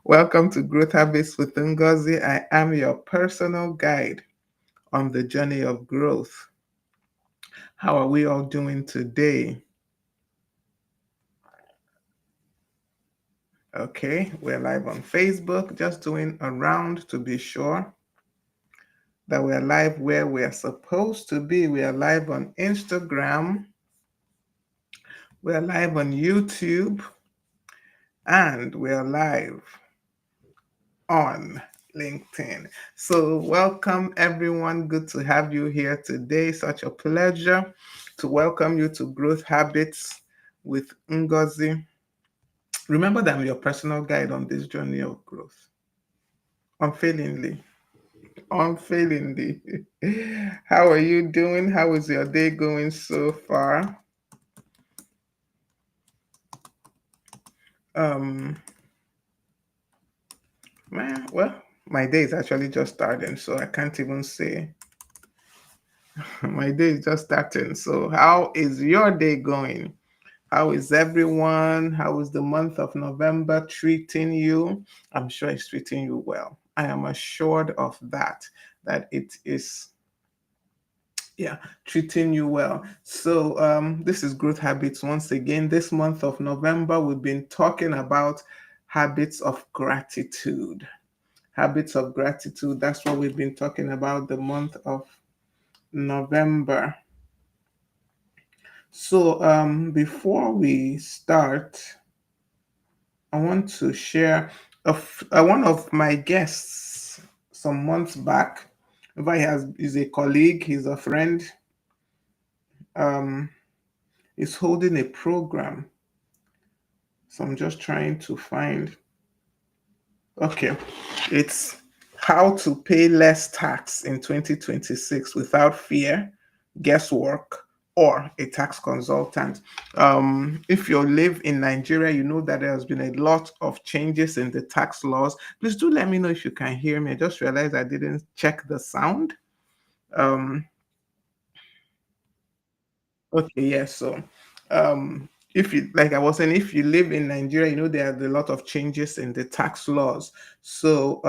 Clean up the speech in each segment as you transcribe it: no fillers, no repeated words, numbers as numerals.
Welcome to Growth Habits with Ngozi. I am your personal guide on the journey of growth. How are we all doing today? Okay, we're live on Facebook, just doing a round to be sure that we're live where we're supposed to be. We are live on Instagram, we're live on YouTube, and we're live on LinkedIn. So, welcome everyone. Good to have you here today. Such a pleasure to welcome you to Growth Habits with Ngozi. Remember that I'm your personal guide on this journey of growth. Unfailingly. Unfailingly. How are you doing? How is your day going so far? Um, well, my day is actually just starting, so I can't even say my day is just starting. So, how is your day going? How is everyone? How is the month of November treating you? I'm sure it's treating you well. I am assured of that it is, yeah, treating you well. So, this is Growth Habits once again. This month of November, we've been talking about habits of gratitude. Habits of gratitude. That's what we've been talking about the month of November. So, before we start, I want to share one of my guests some months back. Is a colleague, he's a friend, um, is holding a program. So I'm just trying to find, okay, it's how to pay less tax in 2026 without fear, guesswork, or a tax consultant. If you live in Nigeria, you know that there has been a lot of changes in the tax laws. Please do let me know if you can hear me. I just realized I didn't check the sound. Um, okay, yeah. So, if you like, I was saying, if you live in Nigeria, you know there are a lot of changes in the tax laws. So,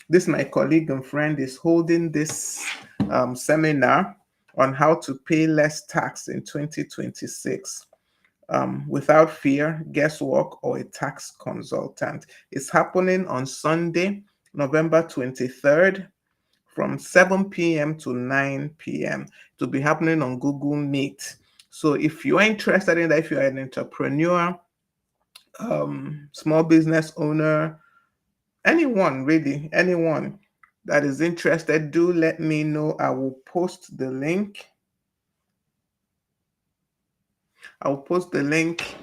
this my colleague and friend is holding this seminar on how to pay less tax in 2026 without fear, guesswork, or a tax consultant. It's happening on Sunday, November 23rd from 7 p.m. to 9 p.m. It will be happening on Google Meet. So if you're interested in that, if you're an entrepreneur, small business owner, anyone really, anyone that is interested, do let me know. I will post the link. I'll post the link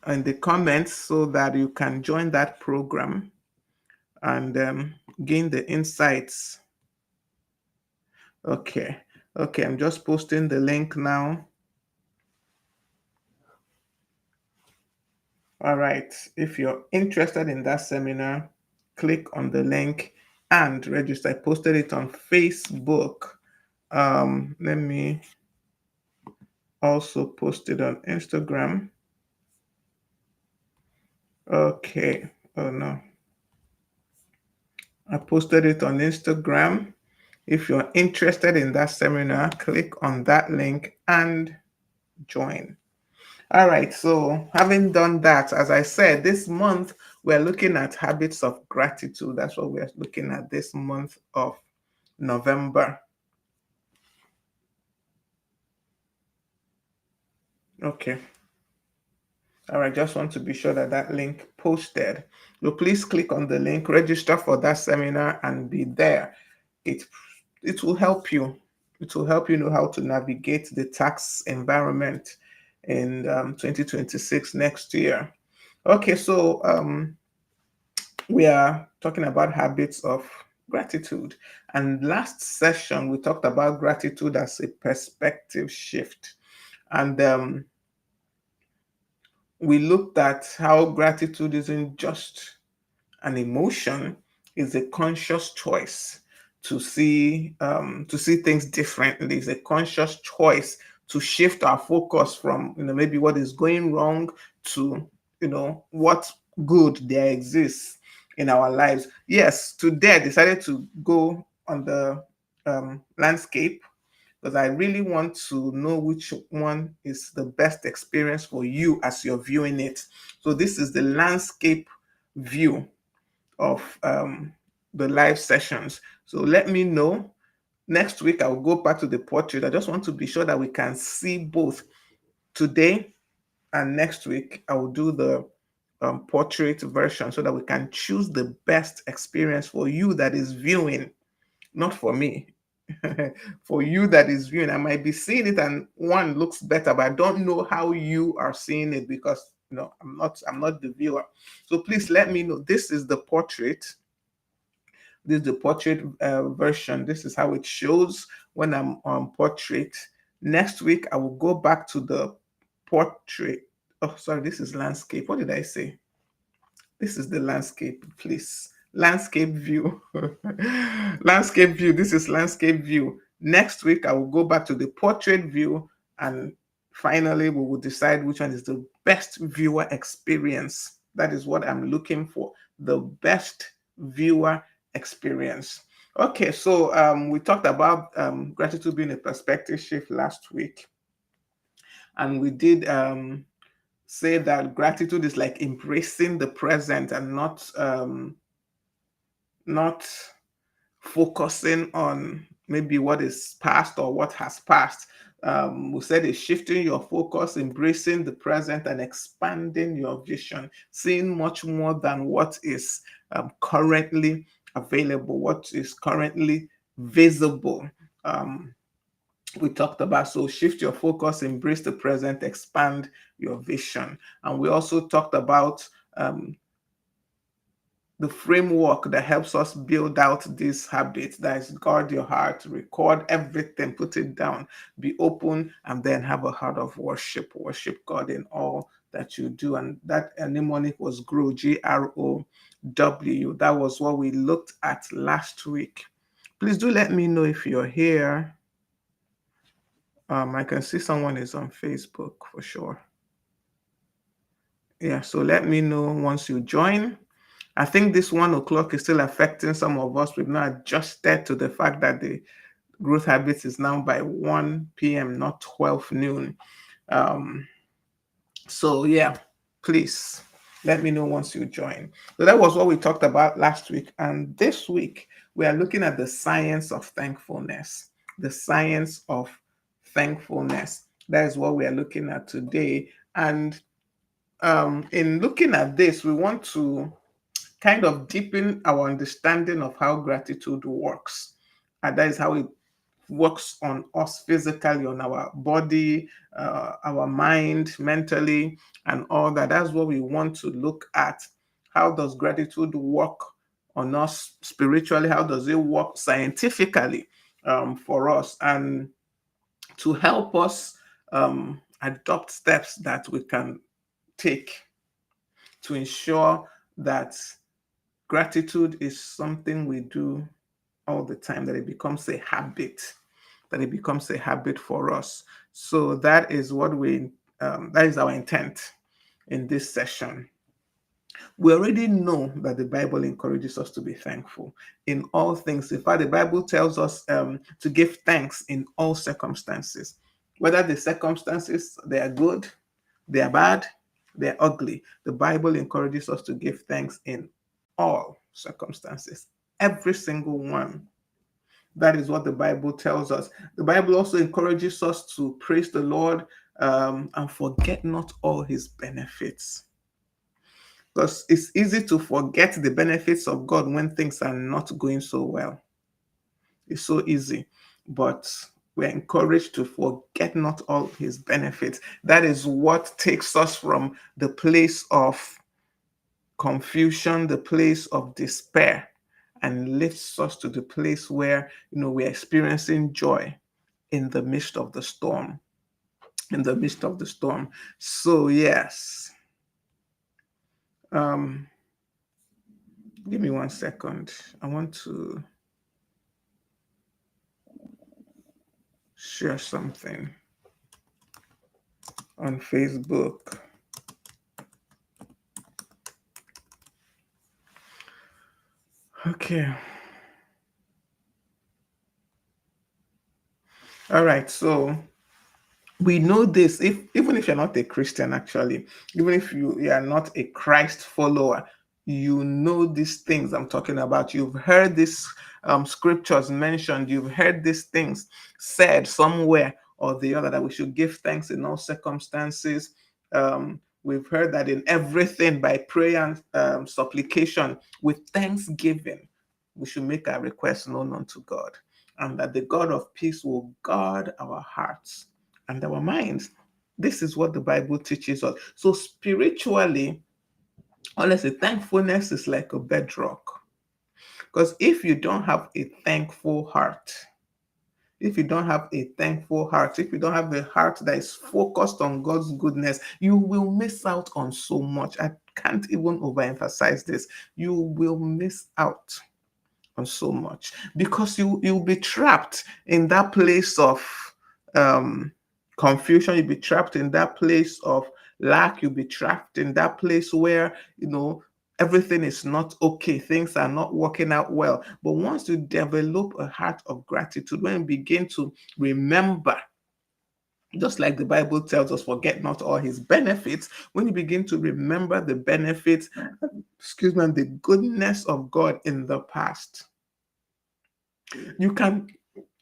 in the comments so that you can join that program and gain the insights. Okay. Okay, I'm just posting the link now. All right. If you're interested in that seminar, click on the link and register. I posted it on Facebook. Let me also post it on Instagram. Okay. Oh no. I posted it on Instagram. If you're interested in that seminar, click on that link and join. All right, so having done that, as I said, this month we're looking at habits of gratitude. That's what we're looking at this month of November. Okay. All right, just want to be sure that that link posted. So please click on the link, register for that seminar, and be there. It it will help you. It will help you know how to navigate the tax environment in 2026 next year. Okay, so we are talking about habits of gratitude. And last session, we talked about gratitude as a perspective shift. And we looked at how gratitude isn't just an emotion, it's a conscious choice to see things differently. It's a conscious choice to shift our focus from maybe what is going wrong to what good there exists. in our lives. Yes, today I decided to go on the landscape because I really want to know which one is the best experience for you as you're viewing it. So this is the landscape view of the live sessions. So let me know. Next week, I'll go back to the portrait. I just want to be sure that we can see both. Today and next week, I will do the portrait version so that we can choose the best experience for you that is viewing, not for me. For you that is viewing, I might be seeing it and one looks better, but I don't know how you are seeing it because I'm not the viewer. So please let me know. This is the portrait. This is the portrait version. This is how it shows when I'm on portrait. Next week I will go back to the portrait. Oh, sorry, this is landscape. What did I say? This is the landscape, please. Landscape view. Landscape view. This is landscape view. Next week, I will go back to the portrait view, and finally, we will decide which one is the best viewer experience. That is what I'm looking for. The best viewer experience. Okay, so we talked about gratitude being a perspective shift last week, and we did say that gratitude is like embracing the present and not focusing on maybe what is past or what has passed. We said it's shifting your focus, embracing the present, and expanding your vision, seeing much more than what is currently available, what is currently visible. Um, we talked about. So shift your focus, embrace the present, expand your vision. And we also talked about the framework that helps us build out these habits. That is, guard your heart, record everything, put it down, be open, and then have a heart of worship. Worship God in all that you do. And that mnemonic was grow, GROW. That was what we looked at last week. Please do let me know if you're here. I can see someone is on Facebook for sure. Yeah, so let me know once you join. I think this 1 o'clock is still affecting some of us. We've not adjusted to the fact that the growth habits is now by 1 p.m., not 12 noon. Um, so yeah, please let me know once you join. So that was what we talked about last week. And this week, we are looking at the science of thankfulness. The science of thankfulness. That is what we are looking at today. And in looking at this, we want to kind of deepen our understanding of how gratitude works. And that is how it works on us physically, on our body, our mind, mentally, and all that. That's what we want to look at. How does gratitude work on us spiritually? How does it work scientifically for us? And to help us adopt steps that we can take to ensure that gratitude is something we do all the time, that it becomes a habit, for us. So that is what that is our intent in this session. We already know that the Bible encourages us to be thankful in all things. In fact, the Bible tells us to give thanks in all circumstances, whether the circumstances they are good, they are bad, they're ugly. The Bible encourages us to give thanks in all circumstances, every single one. That is what the Bible tells us. The Bible also encourages us to praise the Lord and forget not all his benefits. Because it's easy to forget the benefits of God when things are not going so well. It's so easy. But we're encouraged to forget not all his benefits. That is what takes us from the place of confusion, the place of despair, and lifts us to the place where we're experiencing joy in the midst of the storm. In the midst of the storm. So yes. Give me 1 second. I want to share something on Facebook. Okay. All right. So we know this, if even if you're not a Christian, actually, even if you are not a Christ follower, you know these things I'm talking about. You've heard these scriptures mentioned, you've heard these things said somewhere or the other, that we should give thanks in all circumstances. We've heard that in everything by prayer and supplication with thanksgiving we should make our requests known unto God, and that the God of peace will guard our hearts and our minds. This is what the Bible teaches us. So, spiritually, honestly, thankfulness is like a bedrock. Because if you don't have a thankful heart, if you don't have a thankful heart, if you don't have a heart that is focused on God's goodness, you will miss out on so much. I can't even overemphasize this. You will miss out on so much, because you'll be trapped in that place of um confusion. You'll be trapped in that place of lack. You'll be trapped in that place where everything is not okay, things are not working out well. But once you develop a heart of gratitude, when you begin to remember, just like the Bible tells us, forget not all his benefits. When you begin to remember the benefits, excuse me, and the goodness of God in the past, you can,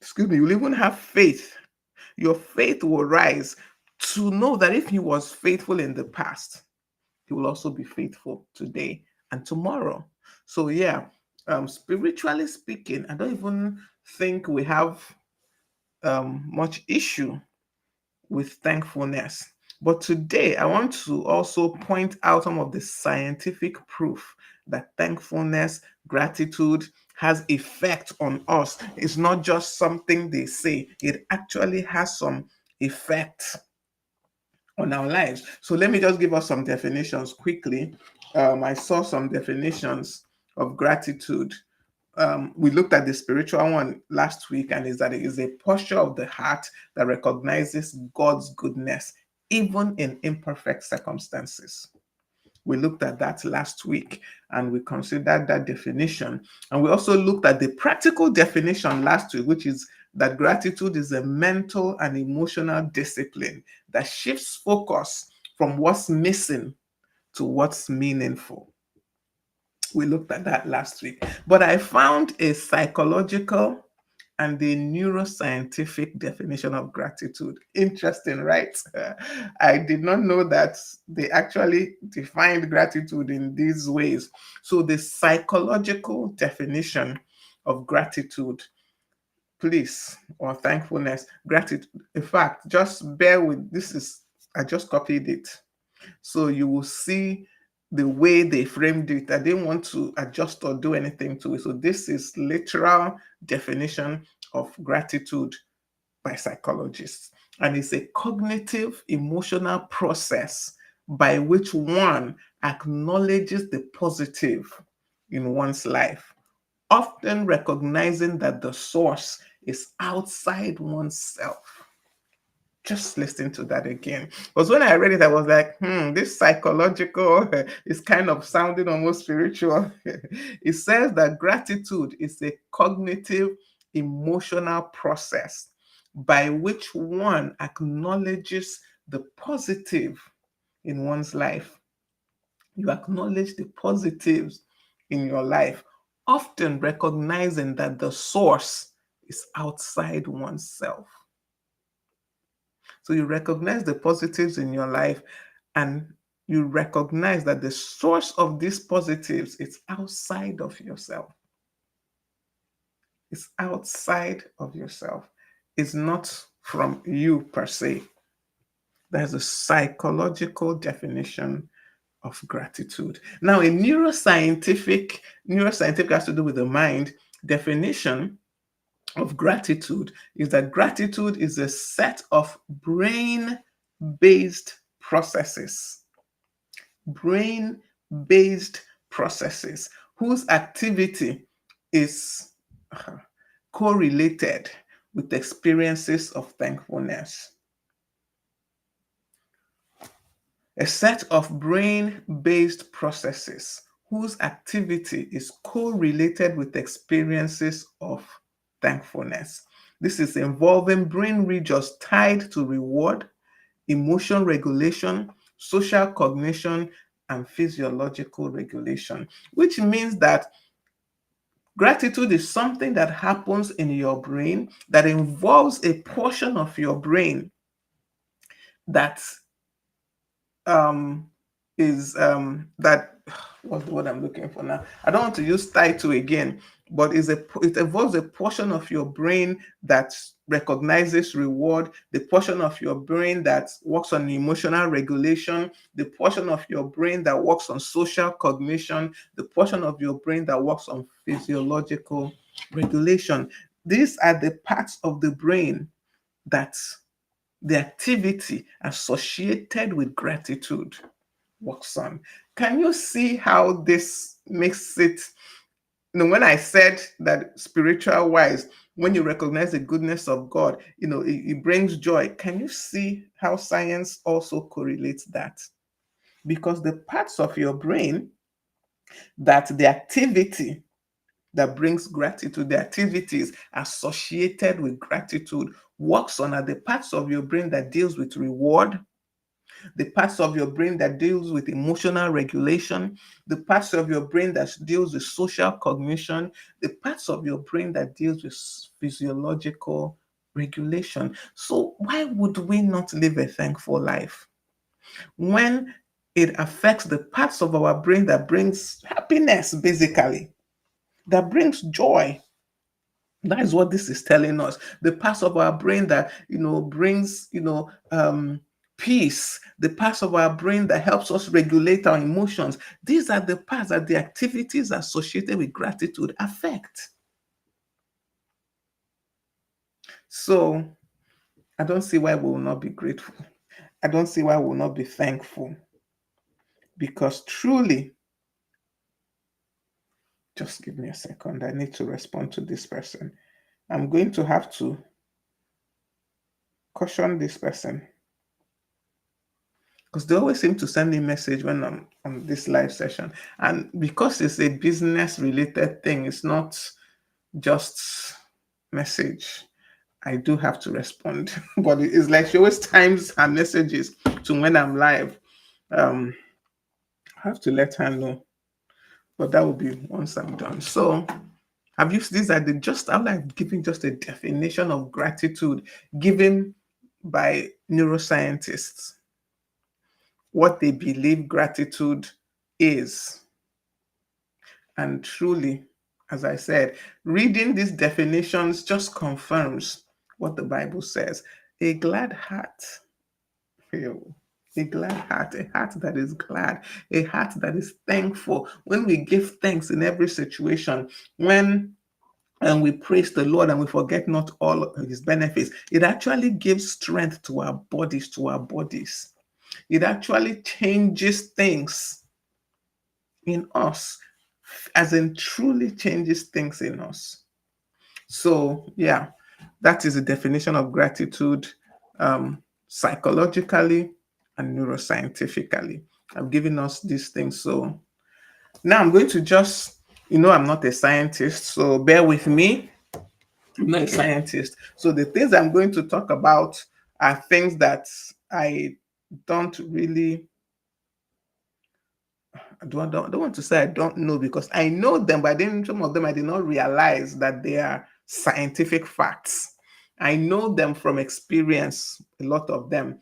excuse me, you'll even have faith. Your faith will rise to know that if he was faithful in the past, he will also be faithful today and tomorrow. So yeah, spiritually speaking, I don't even think we have much issue with thankfulness. But today, I want to also point out some of the scientific proof that thankfulness, gratitude has effect on us. It's not just something they say, it actually has some effect on our lives. So let me just give us some definitions quickly. I saw some definitions of gratitude. We looked at the spiritual one last week, and is that it is a posture of the heart that recognizes God's goodness, even in imperfect circumstances. We looked at that last week and we considered that definition. And we also looked at the practical definition last week, which is that gratitude is a mental and emotional discipline that shifts focus from what's missing to what's meaningful. We looked at that last week. But I found a psychological and the neuroscientific definition of gratitude. Interesting, right? I did not know that they actually defined gratitude in these ways. So, the psychological definition of gratitude, please, or thankfulness, gratitude. In fact, just bear with this, is I just copied it. So you will see the way they framed it. I didn't want to adjust or do anything to it. So this is literal definition of gratitude by psychologists. And it's a cognitive emotional process by which one acknowledges the positive in one's life, often recognizing that the source is outside oneself. Just listen to that again. Because when I read it, I was like, this psychological is kind of sounding almost spiritual. It says that gratitude is a cognitive, emotional process by which one acknowledges the positive in one's life. You acknowledge the positives in your life, often recognizing that the source is outside oneself. So you recognize the positives in your life, and you recognize that the source of these positives is outside of yourself. It's outside of yourself. It's not from you per se. There's a psychological definition of gratitude. Now, a neuroscientific has to do with the mind definition of gratitude is that gratitude is a set of brain-based processes, brain-based processes whose activity is correlated with experiences of thankfulness. A set of brain-based processes whose activity is correlated with experiences of thankfulness. This is involving brain regions tied to reward, emotion regulation, social cognition, and physiological regulation, which means that gratitude is something that happens in your brain that involves a portion of your brain that um is that what's the word I'm looking for now? I don't want to use title again, but it involves a portion of your brain that recognizes reward, the portion of your brain that works on emotional regulation, the portion of your brain that works on social cognition, the portion of your brain that works on physiological regulation. These are the parts of the brain that the activity associated with gratitude works on. Can you see how this makes it? When I said that spiritual wise, when you recognize the goodness of God, it brings joy. Can you see how science also correlates that? Because the parts of your brain that the activity that brings gratitude, the activities associated with gratitude works on are the parts of your brain that deals with reward, the parts of your brain that deals with emotional regulation, the parts of your brain that deals with social cognition, the parts of your brain that deals with physiological regulation. So why would we not live a thankful life when it affects the parts of our brain that brings happiness, basically, that brings joy? That is what this is telling us. The parts of our brain that brings peace, the parts of our brain that helps us regulate our emotions. These are the parts that the activities associated with gratitude affect. So I don't see why we will not be grateful. I don't see why we will not be thankful. Because truly, just give me a second. I need to respond to this person. I'm going to have to caution this person, because they always seem to send me message when I'm on this live session. And because it's a business related thing, it's not just message. I do have to respond. But it's like she always times her messages to when I'm live. I have to let her know. But that will be once I'm done. So have you these are the just I'm like giving just a definition of gratitude given by neuroscientists, what they believe gratitude is. And truly, as I said, reading these definitions just confirms what the Bible says. A glad heart, ew, a glad heart, a heart that is glad, a heart that is thankful. When we give thanks in every situation, when and we praise the Lord and we forget not all of his benefits, it actually gives strength to our bodies, It actually changes things in us, as in truly changes things in us. So, yeah, that is the definition of gratitude, psychologically and neuroscientifically. I've given us these things. So now I'm going to just, I'm not a scientist, so bear with me. I'm not a scientist. So the things I'm going to talk about are things that I don't really I don't want to say I don't know, because I know them, but then some of them I did not realize that they are scientific facts. I know them from experience, a lot of them.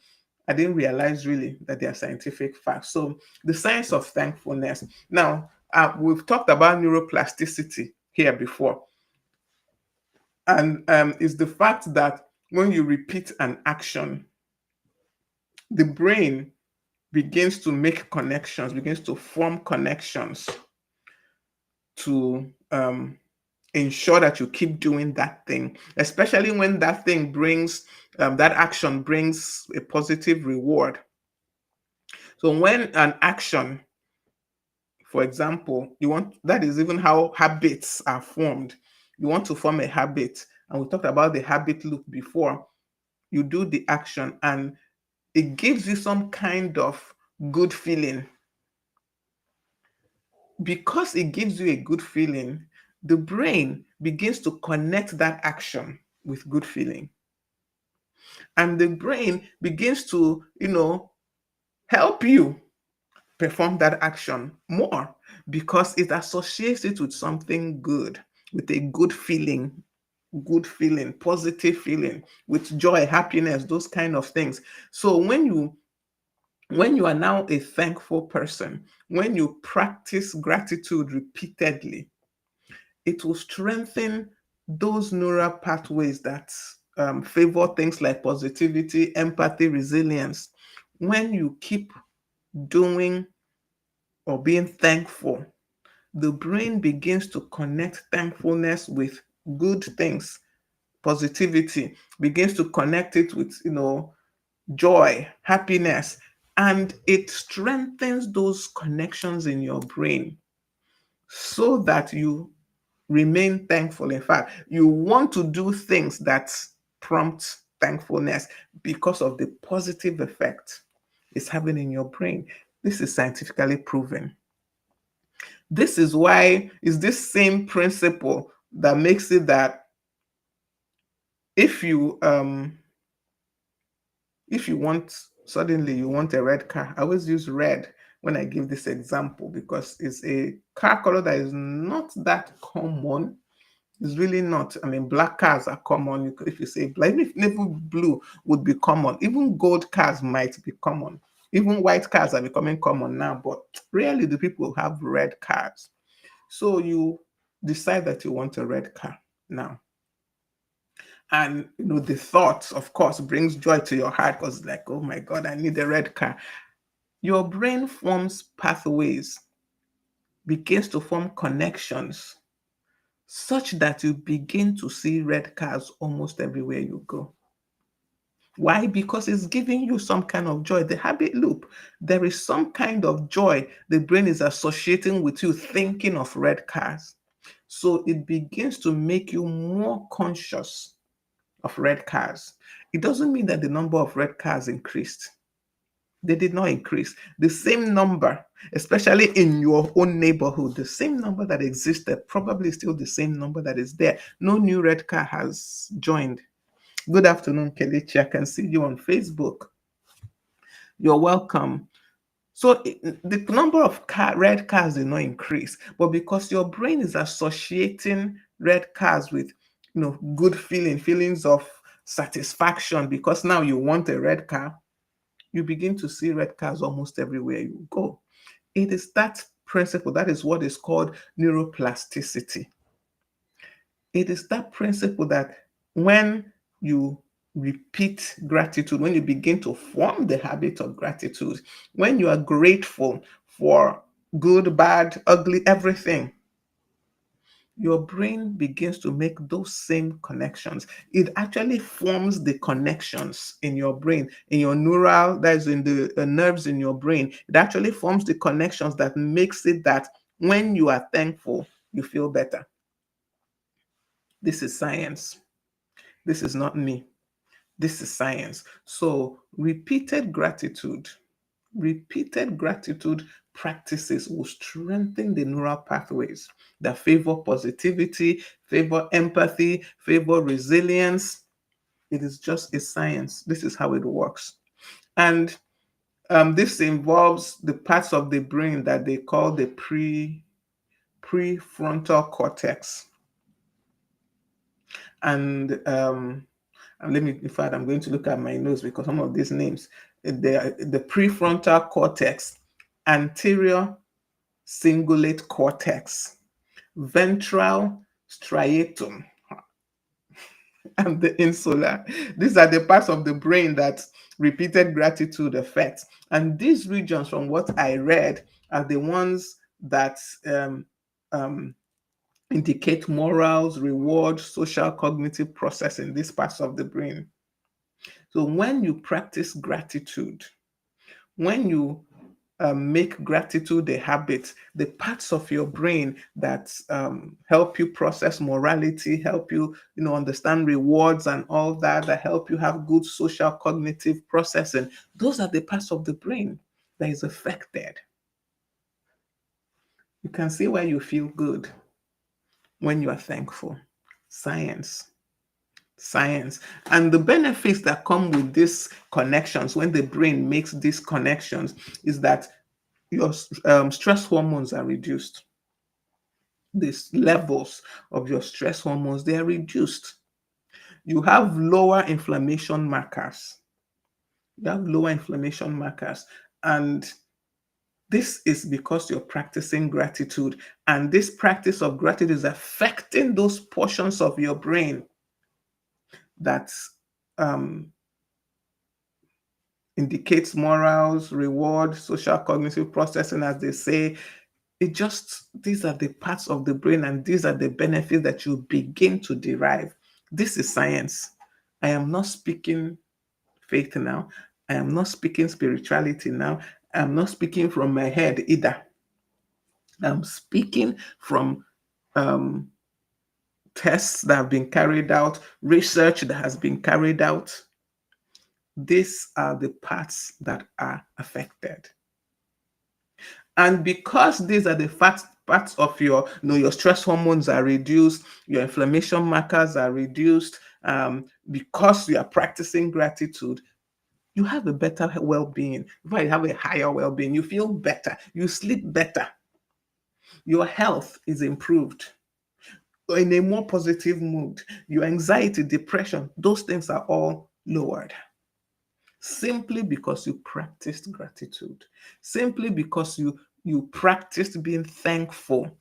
I didn't realize really that they are scientific facts. So the science of thankfulness. Now, we've talked about neuroplasticity here before. And it's the fact that when you repeat an action, the brain begins to make connections, begins to form connections to ensure that you keep doing that thing, especially when that thing brings, that action brings a positive reward. So when an action, for example, that is even how habits are formed. You want to form a habit, and we talked about the habit loop before. You do the action, and it gives you some kind of good feeling. because it gives you a good feeling, the brain begins to connect that action with good feeling. And the brain begins to, help you perform that action more because it associates it with something good, with a good feeling, positive feeling, with joy, happiness, those kind of things. So when you are now a thankful person, when you practice gratitude repeatedly, it will strengthen those neural pathways that favor things like positivity, empathy, resilience. When you keep doing or being thankful, the brain begins to connect thankfulness with good things, positivity, begins to connect it with, joy, happiness, and it strengthens those connections in your brain so that you remain thankful. In fact, you want to do things that prompt thankfulness because of the positive effect it's having in your brain. This is scientifically proven. This is why it's this same principle that makes it that if you if you want suddenly you want a red car, I always use red when I give this example because it's a car color that is not that common. It's really not. I mean, black cars are common. If you say black, even if navy blue would be common, even gold cars might be common. Even white cars are becoming common now, but rarely do people have red cars. So you decide that you want a red car now. And the thought, of course, brings joy to your heart because it's like, oh my God, I need a red car. Your brain forms pathways, begins to form connections such that you begin to see red cars almost everywhere you go. Why? Because it's giving you some kind of joy. The habit loop, there is some kind of joy the brain is associating with you thinking of red cars. So it begins to make you more conscious of red cars. It doesn't mean that the number of red cars increased. They did not increase. The same number, especially in your own neighborhood, the same number that existed, probably still the same number that is there. No new red car has joined. Good afternoon, Kelechi. I can see you on Facebook. You're welcome. So the number of red cars did not increase, but because your brain is associating red cars with, good feelings of satisfaction, because now you want a red car, you begin to see red cars almost everywhere you go. It is that principle that is what is called neuroplasticity. It is that principle that when you repeat gratitude, when you begin to form the habit of gratitude, when you are grateful for good, bad, ugly, everything, your brain begins to make those same connections. It actually forms the connections in your brain, in your neural, that is in the nerves in your brain. It actually forms the connections that makes it that when you are thankful, you feel better. This is science. This is not me. This is science. So repeated gratitude practices will strengthen the neural pathways that favor positivity, favor empathy, favor resilience. It is just a science. This is how it works. And this involves the parts of the brain that they call the prefrontal cortex. And let me, in fact, I'm going to look at my notes because some of these names, the prefrontal cortex, anterior cingulate cortex, ventral striatum, and the insula. These are the parts of the brain that repeated gratitude affects. And these regions, from what I read, are the ones that um, indicate morals, reward, social cognitive processing, these parts of the brain. So when you practice gratitude, when you make gratitude a habit, the parts of your brain that help you process morality, help you, understand rewards and all that, that help you have good social cognitive processing, those are the parts of the brain that is affected. You can see why you feel good when you are thankful. Science. Science. And the benefits that come with these connections, when the brain makes these connections, is that your stress hormones are reduced. These levels of your stress hormones, they are reduced. You have lower inflammation markers. You have lower inflammation markers. And this is because you're practicing gratitude. And this practice of gratitude is affecting those portions of your brain that um, indicates morals, reward, social cognitive processing, as they say. These are the parts of the brain and these are the benefits that you begin to derive. This is science. I am not speaking faith now. I am not speaking spirituality now. I'm not speaking from my head either. I'm speaking from um, tests that have been carried out, research that has been carried out. These are the parts that are affected. And because these are the parts of your stress hormones are reduced, your inflammation markers are reduced, because you are practicing gratitude, you have a better well-being. In fact, you have a higher well-being. You feel better. You sleep better. Your health is improved. You're in a more positive mood. Your anxiety, depression, those things are all lowered. Simply because you practiced gratitude, simply because you practiced being thankful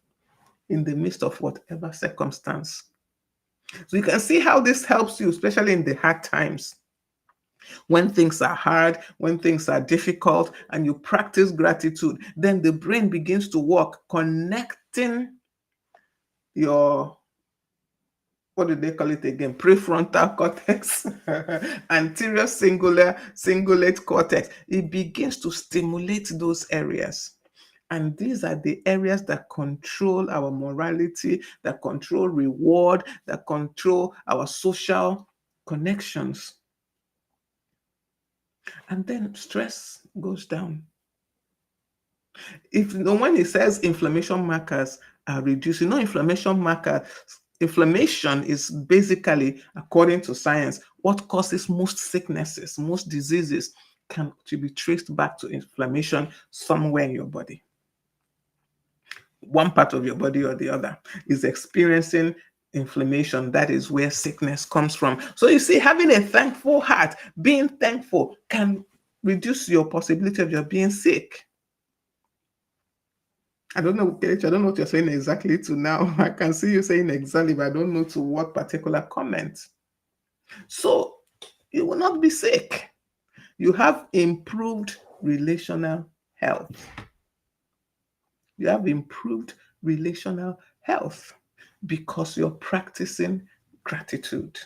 in the midst of whatever circumstance. So you can see how this helps you, especially in the hard times. When things are hard, when things are difficult, and you practice gratitude, then the brain begins to work, connecting your, what do they call it again? Prefrontal cortex, anterior cingulate cortex. It begins to stimulate those areas. And these are the areas that control our morality, that control reward, that control our social connections. And then stress goes down. When it says inflammation markers are reduced, inflammation is basically, according to science, what causes most sicknesses, most diseases can to be traced back to inflammation somewhere in your body. One part of your body or the other is experiencing inflammation. That is where sickness comes from. So you see, having a thankful heart, being thankful, can reduce your possibility of your being sick. I don't know, Kelechi, I don't know what you're saying exactly to now. I can see you saying exactly, but I don't know to what particular comment. So you will not be sick. You have improved relational health. You have improved relational health because you're practicing gratitude.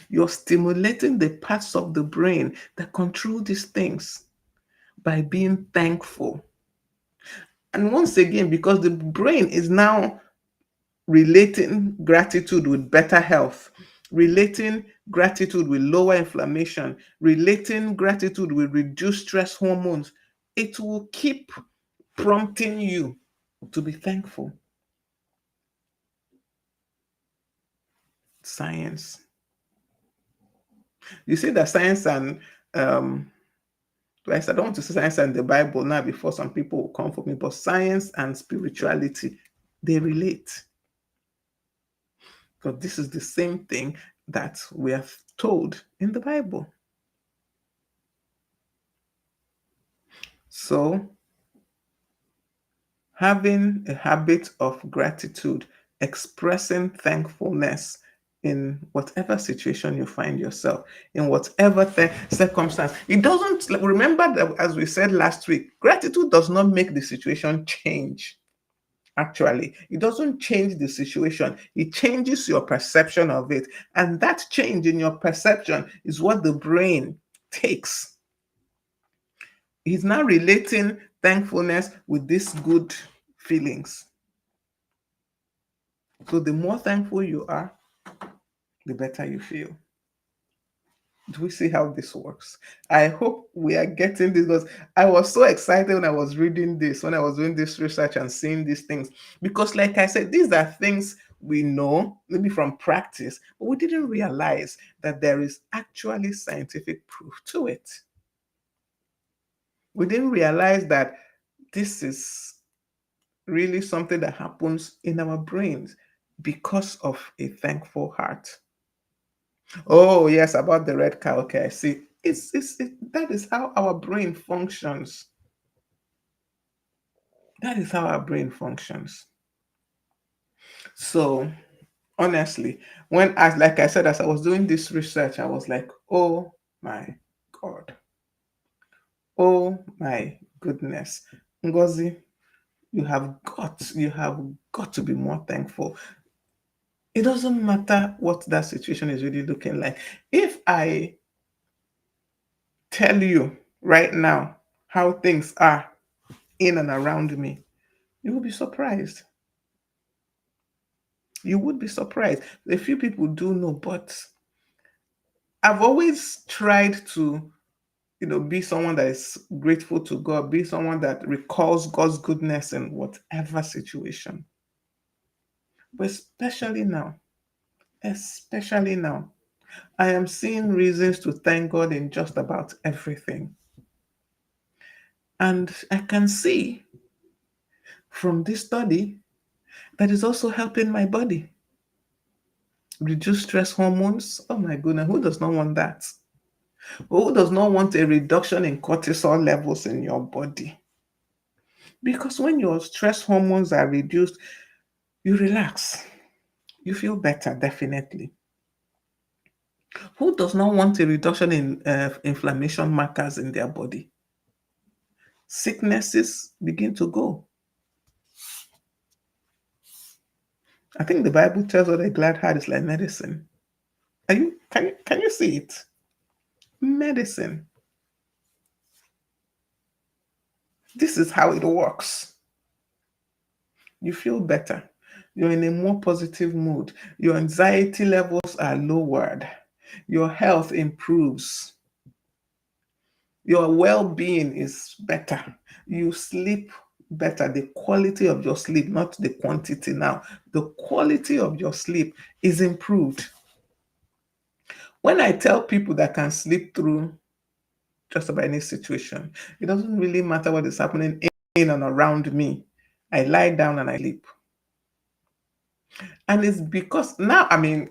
You're stimulating the parts of the brain that control these things by being thankful. And once again, because the brain is now relating gratitude with better health, relating gratitude with lower inflammation, relating gratitude with reduced stress hormones, it will keep prompting you to be thankful. Science. You see that science and I don't want to say science and the Bible now before some people will come for me, but science and spirituality, they relate. Because this is the same thing that we are told in the Bible. So, having a habit of gratitude, expressing thankfulness in whatever situation you find yourself, in whatever circumstance. It doesn't, remember that as we said last week, gratitude does not make the situation change. Actually, it doesn't change the situation, it changes your perception of it. And that change in your perception is what the brain takes. He's now relating thankfulness with these good feelings. So the more thankful you are, the better you feel. Do we see how this works? I hope we are getting this, because I was so excited when I was reading this, when I was doing this research and seeing these things. Because, like I said, these are things we know, maybe from practice, but we didn't realize that there is actually scientific proof to it. We didn't realize that this is really something that happens in our brains because of a thankful heart. Oh, yes, about the red cow. Okay, I see. That is how our brain functions. That is how our brain functions. So, honestly, like I said, as I was doing this research, I was like, oh my God. Oh my goodness. Ngozi, you have got to be more thankful. It doesn't matter what that situation is really looking like. If I tell you right now how things are in and around me, you will be surprised. You would be surprised. A few people do know, but I've always tried to, be someone that is grateful to God, be someone that recalls God's goodness in whatever situation. But especially now, I am seeing reasons to thank God in just about everything. And I can see from this study that is also helping my body reduce stress hormones. Oh my goodness, who does not want that? Who does not want a reduction in cortisol levels in your body? Because when your stress hormones are reduced, you relax. You feel better, definitely. Who does not want a reduction in inflammation markers in their body? Sicknesses begin to go. I think the Bible tells us a glad heart is like medicine. Can you see it? Medicine. This is how it works. You feel better. You're in a more positive mood. Your anxiety levels are lowered. Your health improves. Your well being is better. You sleep better. The quality of your sleep, not the quantity now, the quality of your sleep is improved. When I tell people that can sleep through just about any situation, it doesn't really matter what is happening in and around me. I lie down and I sleep. And it's because now, I'm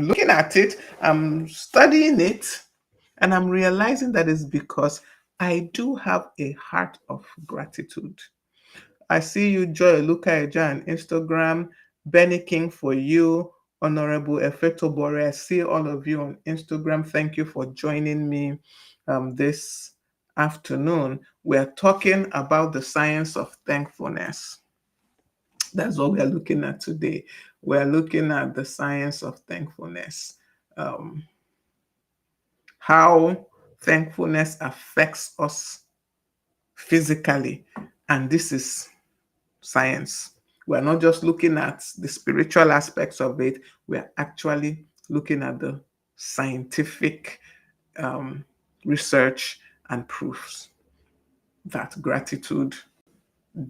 looking at it, I'm studying it, and I'm realizing that it's because I do have a heart of gratitude. I see you, Joy Lukaija, on Instagram, Benny King for you, Honorable Efeto Bore. I see all of you on Instagram. Thank you for joining me this afternoon. We're talking about the science of thankfulness. That's what we are looking at today. We're looking at the science of thankfulness, um, how thankfulness affects us physically. And this is science. We're not just looking at the spiritual aspects of it, we're actually looking at the scientific um, research and proofs that gratitude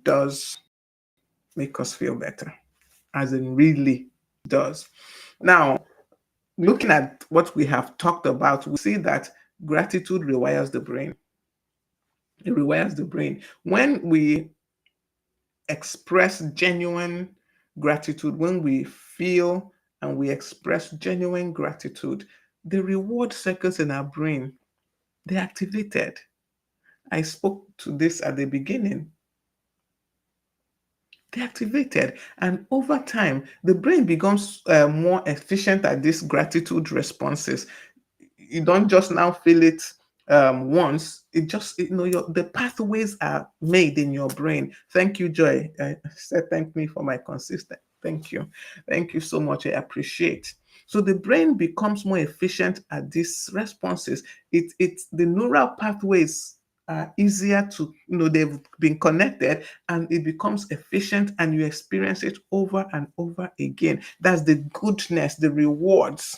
does make us feel better, as in really does. Now, looking at what we have talked about, we see that gratitude rewires the brain. It rewires the brain. When we express genuine gratitude, when we feel and we express genuine gratitude, the reward circuits in our brain, they're activated. I spoke to this at the beginning. They're activated, and over time, the brain becomes more efficient at these gratitude responses. You don't just now feel it once. It just, the pathways are made in your brain. Thank you, Joy. I said thank me for my consistent. Thank you so much. I appreciate. So the brain becomes more efficient at these responses. It's the neural pathways are easier to, they've been connected, and it becomes efficient, and you experience it over and over again. That's the goodness, the rewards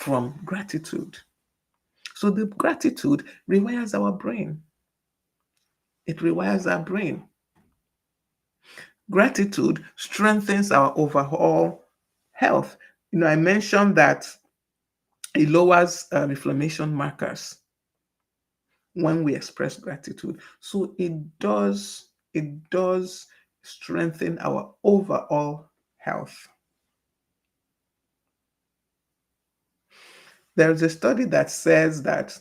from gratitude. So the gratitude rewires our brain. It rewires our brain. Gratitude strengthens our overall health. I mentioned that it lowers inflammation markers when we express gratitude. So it does strengthen our overall health. There's a study that says that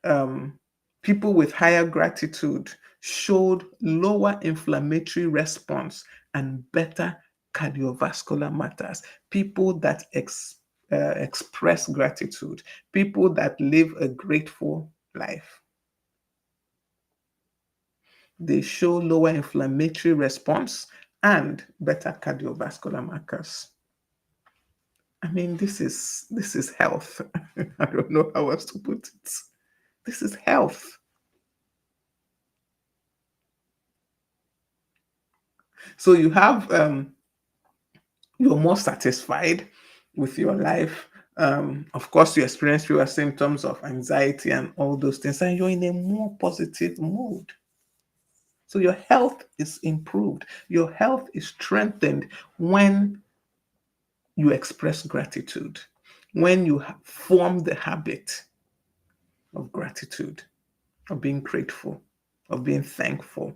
um, people with higher gratitude showed lower inflammatory response and better cardiovascular matters. People that express gratitude, people that live a grateful life, they show lower inflammatory response and better cardiovascular markers. I mean, this is health. I don't know how else to put it. This is health. So you're more satisfied with your life. Of course, you experience fewer symptoms of anxiety and all those things, and you're in a more positive mood. So your health is improved. Your health is strengthened when you express gratitude, when you form the habit of gratitude, of being grateful, of being thankful.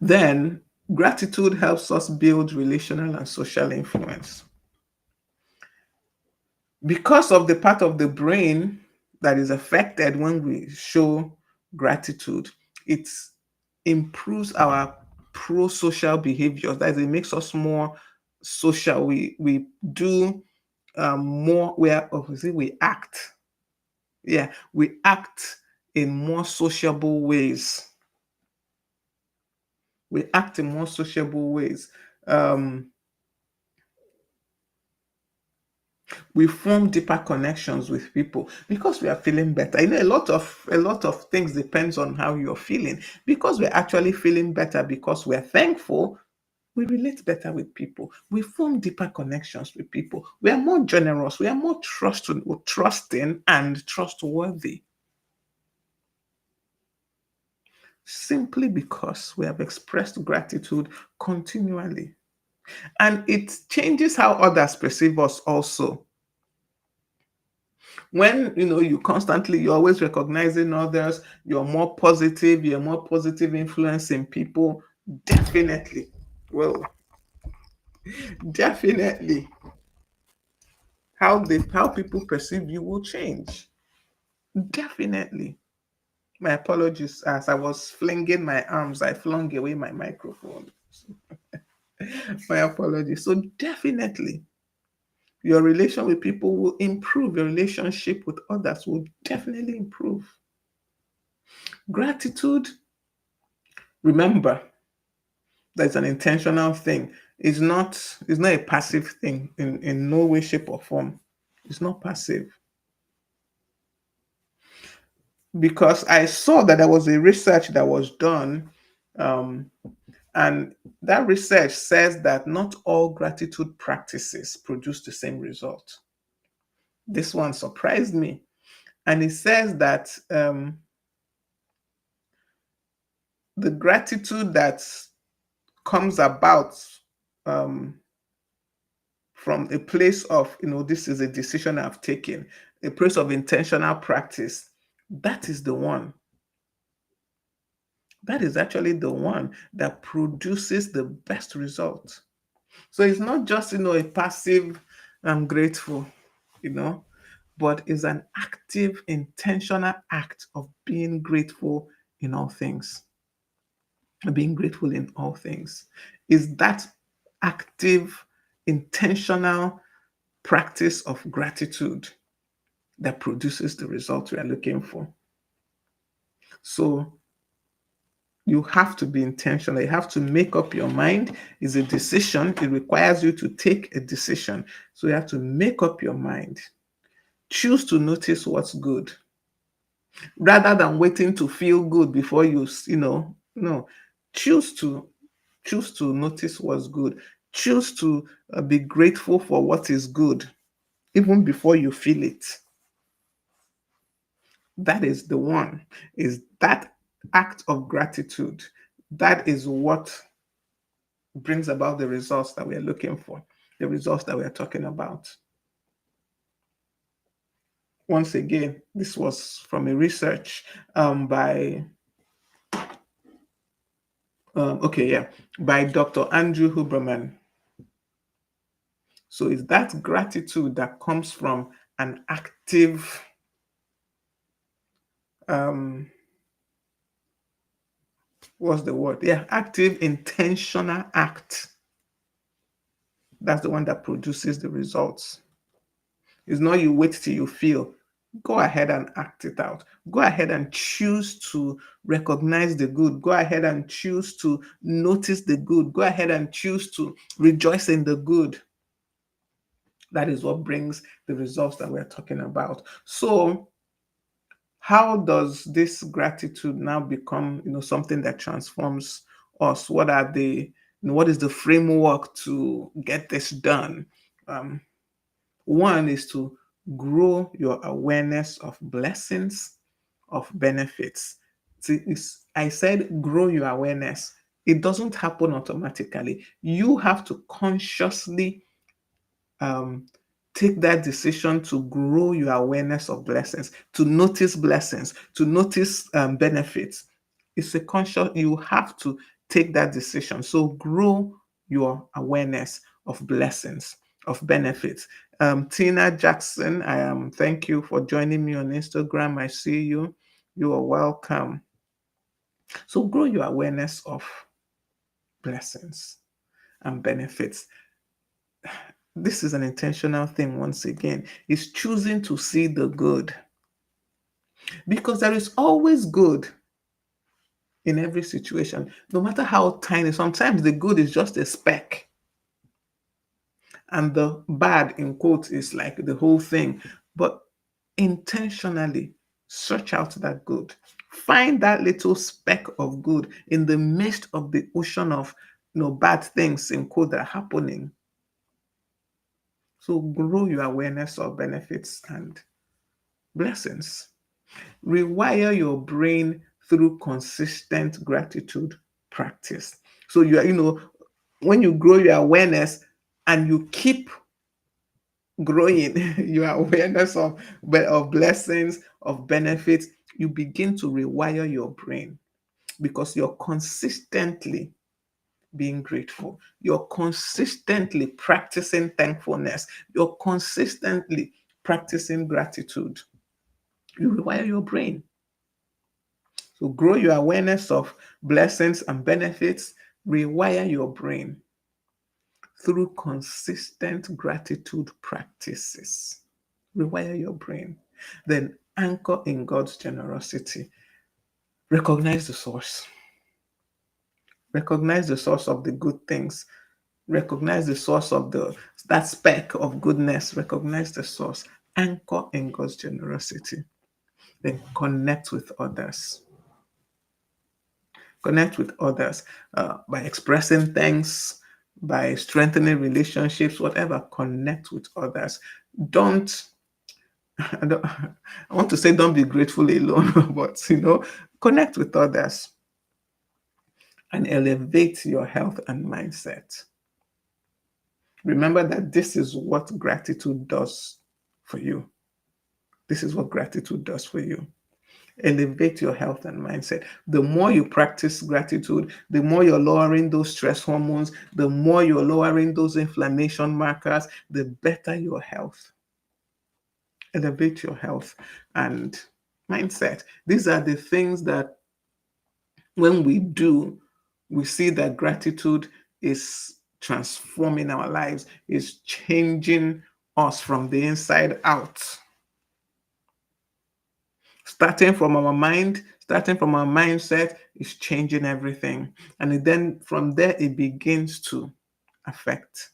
Then gratitude helps us build relational and social influence. Because of the part of the brain that is affected when we show gratitude, it improves our pro-social behaviors. That is, it makes us more social. We do more where obviously we act. Yeah, we act in more sociable ways. We act in more sociable ways. Um, we form deeper connections with people because we are feeling better. A lot of things depends on how you're feeling. Because we're actually feeling better, because we're thankful, we relate better with people. We form deeper connections with people. We are more generous. We are more trusting and trustworthy. Simply because we have expressed gratitude continually. And it changes how others perceive us also. When you're always recognizing others, you're more positive influencing people. Definitely, well, definitely, how people perceive you will change. Definitely. My apologies. As I was flinging my arms, I flung away my microphone. My apologies. So definitely, your relation with people will improve. Your relationship with others will definitely improve. Gratitude, remember, that's an intentional thing. It's not a passive thing in no way, shape, or form. It's not passive. Because I saw that there was a research that was done, um, and that research says that not all gratitude practices produce the same result. This one surprised me. And it says that the gratitude that comes about um, from a place of, this is a decision I've taken, a place of intentional practice, that is the one. That is actually the one that produces the best result. So it's not just, a passive, I'm grateful, you know, but it's an active, intentional act of being grateful in all things. Being grateful in all things is that active, intentional practice of gratitude that produces the result we are looking for. So you have to be intentional. You have to make up your mind. It's a decision. It requires you to take a decision. So you have to make up your mind. Choose to notice what's good rather than waiting to feel good before no. Choose to choose to notice what's good. Choose to be grateful for what is good. even before you feel it. That is the one, is that act of gratitude. That is what brings about the results that we are looking for, the results that we are talking about. Once again, this was from a research by okay, yeah, by Dr. Andrew Huberman. So it's that gratitude that comes from an active, um, what's the word? Yeah, active, intentional act. That's the one that produces the results. It's not you wait till you feel. Go ahead and act it out. Go ahead and choose to recognize the good. Go ahead and choose to notice the good. Go ahead and choose to rejoice in the good. That is what brings the results that we're talking about. So, how does this gratitude now become, something that transforms us? What are what is the framework to get this done? Um, One is to grow your awareness of blessings, of benefits. See, I said grow your awareness. It doesn't happen automatically. You have to consciously um, take that decision to grow your awareness of blessings, to notice benefits. It's a conscious, you have to take that decision. So grow your awareness of blessings, of benefits. Tina Jackson, thank you for joining me on Instagram. I see you. You are welcome. So grow your awareness of blessings and benefits. This is an intentional thing once again, is choosing to see the good, because there is always good in every situation, no matter how tiny. Sometimes the good is just a speck and the bad in quotes is like the whole thing. But intentionally search out that good, find that little speck of good in the midst of the ocean of bad things in quote that are happening. So grow your awareness of benefits and blessings. Rewire your brain through consistent gratitude practice. So when you grow your awareness and you keep growing your awareness of blessings, of benefits, you begin to rewire your brain because you're consistently being grateful. You're consistently practicing thankfulness. You're consistently practicing gratitude. You rewire your brain. So grow your awareness of blessings and benefits, rewire your brain through consistent gratitude practices. Rewire your brain. Then anchor in God's generosity. Recognize the source. Recognize the source of the good things. Recognize the source of that speck of goodness. Recognize the source. Anchor in God's generosity. Then connect with others. Connect with others by expressing thanks, by strengthening relationships, whatever. Connect with others. Don't, I want to say don't be grateful alone, but connect with others and elevate your health and mindset. Remember that this is what gratitude does for you. This is what gratitude does for you. Elevate your health and mindset. The more you practice gratitude, the more you're lowering those stress hormones, the more you're lowering those inflammation markers, the better your health. Elevate your health and mindset. These are the things that when we do, we see that gratitude is transforming our lives, is changing us from the inside out. Starting from our mind, starting from our mindset is changing everything. And then from there, it begins to affect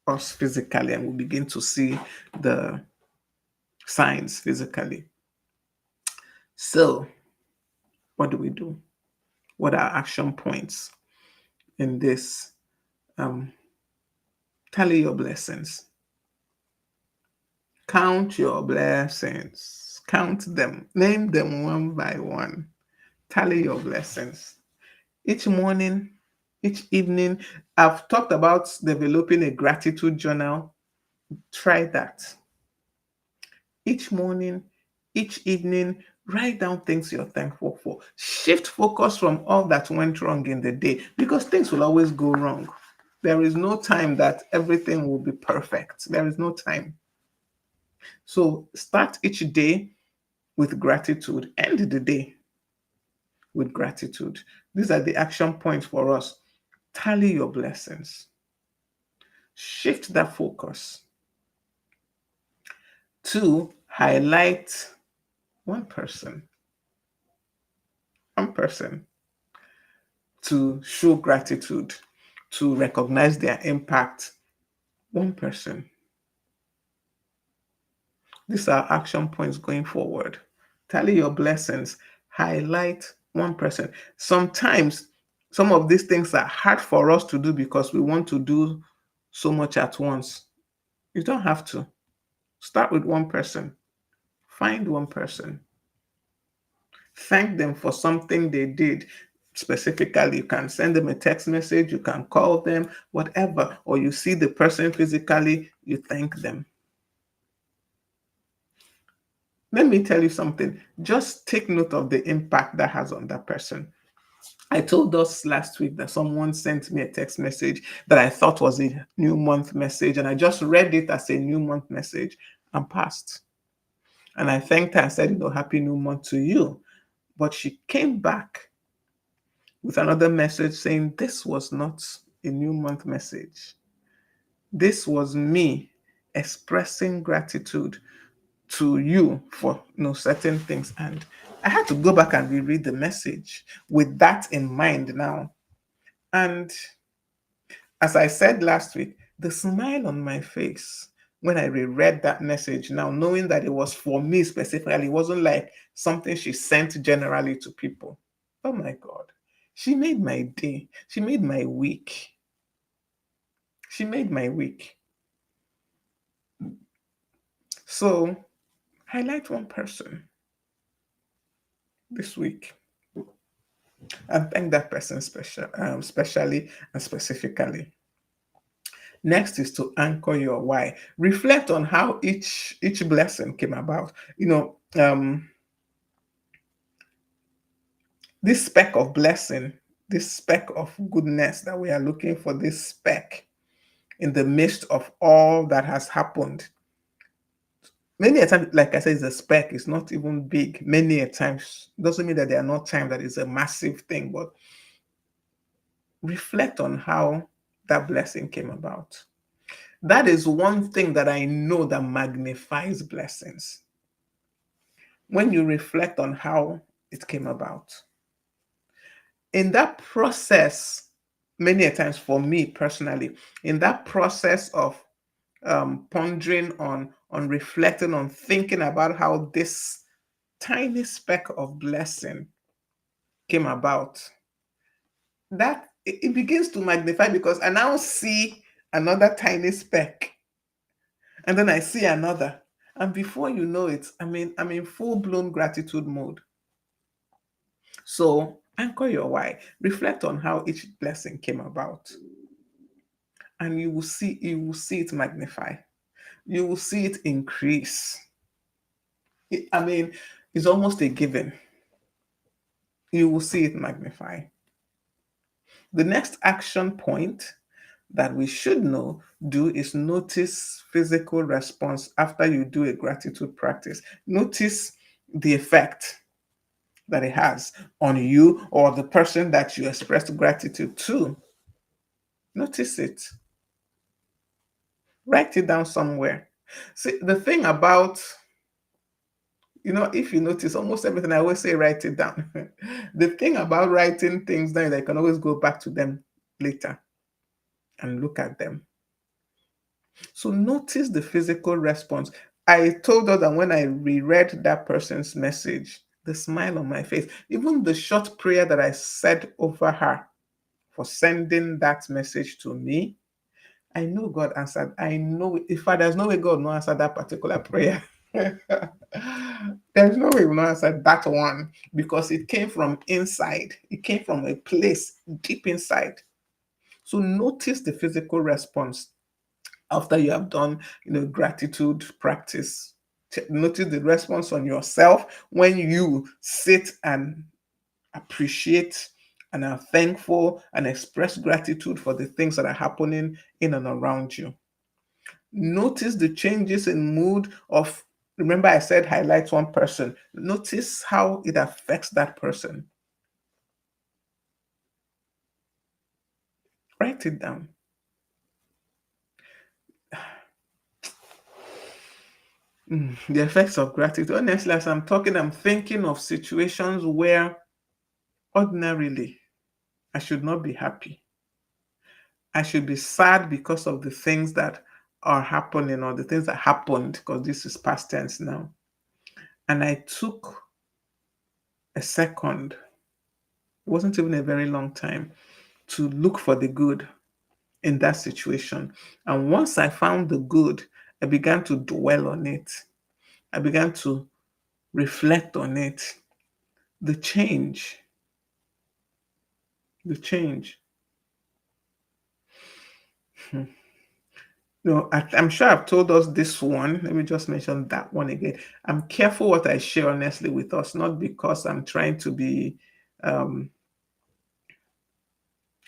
us physically, and we begin to see the signs physically. So, what do we do? What are action points in this? Tally your blessings. Count your blessings. Count them. Name them one by one. Tally your blessings. Each morning, each evening, I've talked about developing a gratitude journal. Try that. Each morning, each evening, write down things you're thankful for. Shift focus from all that went wrong in the day because things will always go wrong. There is no time that everything will be perfect. There is no time. So start each day with gratitude. End the day with gratitude. These are the action points for us. Tally your blessings. Shift that focus. Two, highlight one person. One person to show gratitude, to recognize their impact. One person. These are action points going forward. Tally your blessings. Highlight one person. Sometimes some of these things are hard for us to do because we want to do so much at once. You don't have to. Start with one person. Find one person. Thank them for something they did. Specifically, you can send them a text message, you can call them, whatever, or you see the person physically, you thank them. Let me tell you something. Just take note of the impact that has on that person. I told us last week that someone sent me a text message that I thought was a new month message, and I just read it as a new month message and passed. And I thanked her and said, Happy New Month to you. But she came back with another message saying, This was not a new month message. This was me expressing gratitude to you for certain things. And I had to go back and reread the message with that in mind now. And as I said last week, the smile on my face when I reread that message now, knowing that it was for me specifically, it wasn't like something she sent generally to people. Oh my God. She made my day. She made my week. She made my week. So highlight one person this week and thank that person specially and specifically. Next is to anchor your why. Reflect on how each blessing came about. This speck of blessing, this speck of goodness that we are looking for, this speck in the midst of all that has happened. Many a time, like I said, it's a speck. It's not even big. Many a times doesn't mean that there are not times that it's a massive thing, but reflect on how that blessing came about. That is one thing that I know that magnifies blessings. When you reflect on how it came about. In that process, many a times for me personally, in that process of pondering on reflecting on thinking about how this tiny speck of blessing came about, that it begins to magnify because I now see another tiny speck, and then I see another, and before you know it, I'm in full-blown gratitude mode. So anchor your why. Reflect on how each blessing came about, and you will see it magnify. You will see it increase. It's almost a given. You will see it magnify. The next action point that we should do is notice physical response after you do a gratitude practice. Notice the effect that it has on you or the person that you expressed gratitude to. Notice it. Write it down somewhere. See, the thing about, if you notice, almost everything I always say, write it down. The thing about writing things down is I can always go back to them later and look at them. So notice the physical response. I told her that when I reread that person's message, the smile on my face, even the short prayer that I said over her for sending that message to me, I know God answered. I know it. In fact, there's no way God will not answer that particular prayer. There's no way he will not answer that one because it came from inside. It came from a place deep inside. So notice the physical response after you have done, gratitude practice. Notice the response on yourself when you sit and appreciate and are thankful and express gratitude for the things that are happening in and around you. Notice the changes in mood of, remember I said highlight one person. Notice how it affects that person. Write it down. The effects of gratitude. Honestly, as I'm talking, I'm thinking of situations where ordinarily I should not be happy. I should be sad because of the things that are happening or the things that happened, because this is past tense now. And I took a second, it wasn't even a very long time, to look for the good in that situation. And once I found the good, I began to dwell on it. I began to reflect on it. The change, the change. Hmm. No, I'm sure I've told us this one. Let me just mention that one again. I'm careful what I share honestly with us, not because um,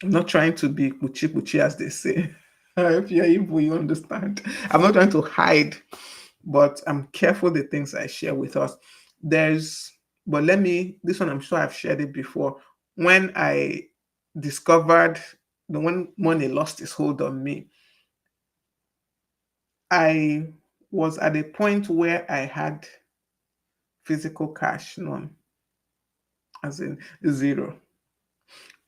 I'm not trying to be kuchi kuchi, as they say. If you're evil, you understand. I'm not trying to hide, but I'm careful the things I share with us. There's, but this one I'm sure I've shared it before. When I discovered, when money lost its hold on me, I was at a point where I had physical cash, none, as in zero.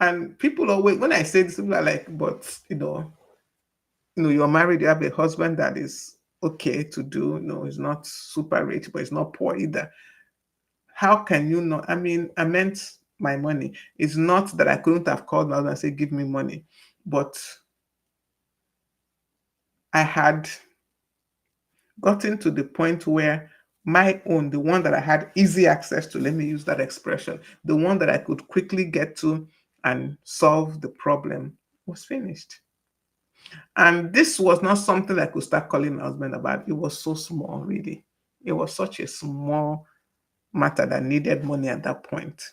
And people always, when I say this, people are like, but you're married, you have a husband that is okay to do, he's not super rich, but he's not poor either. How can you not? I mean, I meant my money. It's not that I couldn't have called my husband and say, give me money, but I had gotten to the point where my own, the one that I had easy access to, let me use that expression, the one that I could quickly get to and solve the problem was finished. And this was not something I could start calling my husband about. It was so small, really. It was such a small matter that needed money at that point.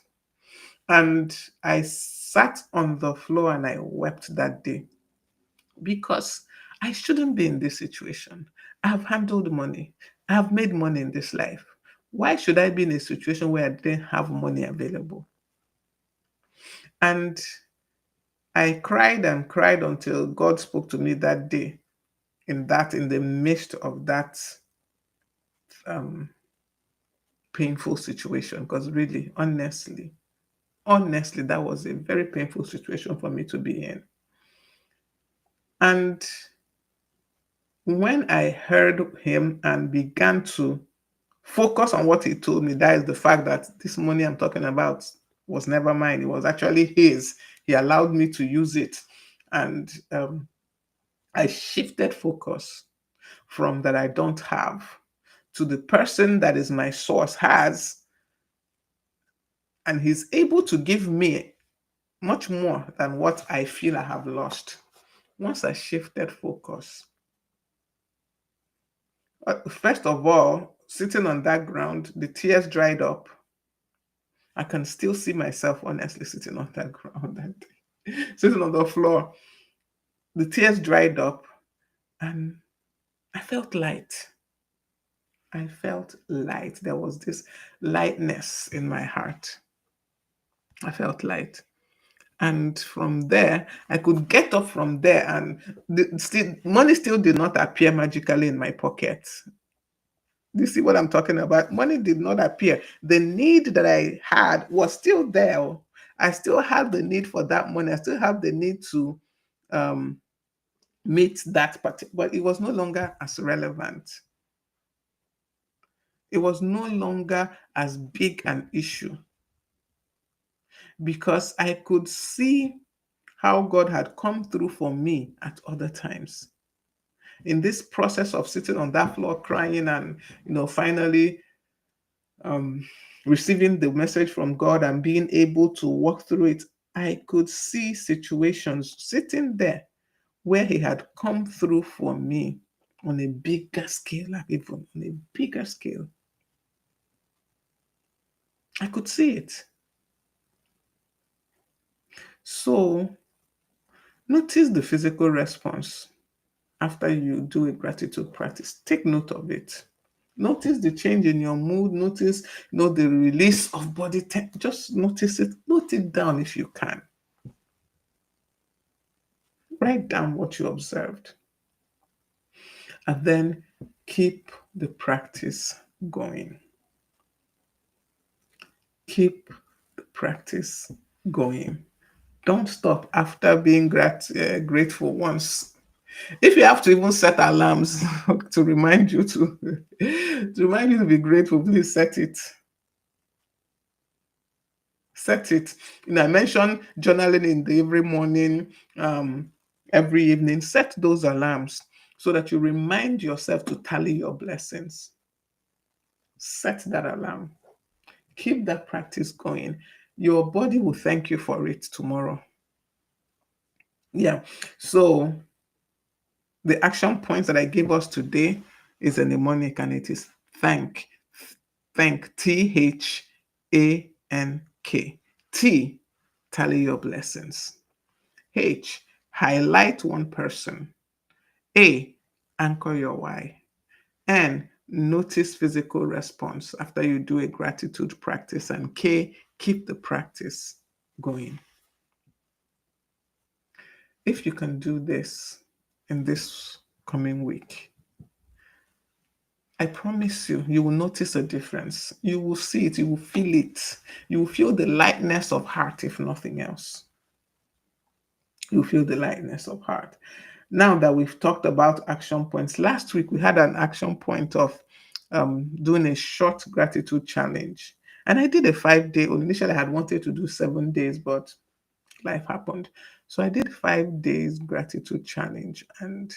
And I sat on the floor and I wept that day because I shouldn't be in this situation. I have handled money. I have made money in this life. Why should I be in a situation where I didn't have money available? And I cried and cried until God spoke to me that day, in the midst of that um, painful situation. Because really, honestly, that was a very painful situation for me to be in. And when I heard him and began to focus on what he told me, that is the fact that this money I'm talking about was never mine. It was actually his. He allowed me to use it. And I shifted focus from that I don't have to the person that is my source has, and he's able to give me much more than what I feel I have lost. Once I shifted focus, first of all, sitting on that ground, the tears dried up. I can still see myself honestly sitting on that ground that day, sitting on the floor. The tears dried up and I felt light. I felt light. There was this lightness in my heart. I felt light. And from there, I could get up from there, and money still did not appear magically in my pocket. Do you see what I'm talking about? Money did not appear. The need that I had was still there. I still had the need for that money. I still have the need to um, meet that particular, but it was no longer as relevant. It was no longer as big an issue because I could see how God had come through for me at other times. In this process of sitting on that floor crying and, finally um, receiving the message from God and being able to walk through it, I could see situations sitting there where He had come through for me on a bigger scale, like even on a bigger scale. I could see it. So notice the physical response after you do a gratitude practice. Take note of it. Notice the change in your mood. Notice, the release of body. Just notice it. Note it down if you can. Write down what you observed. And then keep the practice going. Keep the practice going. Don't stop after being grateful once. If you have to even set alarms to remind you to be grateful, please set it. Set it. I mentioned journaling in the every morning, every evening. Set those alarms so that you remind yourself to tally your blessings. Set that alarm. Keep that practice going. Your body will thank you for it tomorrow. Yeah. So the action points that I gave us today is a mnemonic, and it is thank. Thank, THANK. T, tally your blessings. H, highlight one person. A, anchor your why. N, notice physical response after you do a gratitude practice. And K, keep the practice going. If you can do this in this coming week, I promise you, you will notice a difference. You will see it. You will feel it. You will feel the lightness of heart, if nothing else. You will feel the lightness of heart. Now that we've talked about action points, last week we had an action point of doing a short gratitude challenge. And I did a 5-day. Initially, I had wanted to do 7 days, but life happened. So I did 5 days gratitude challenge, and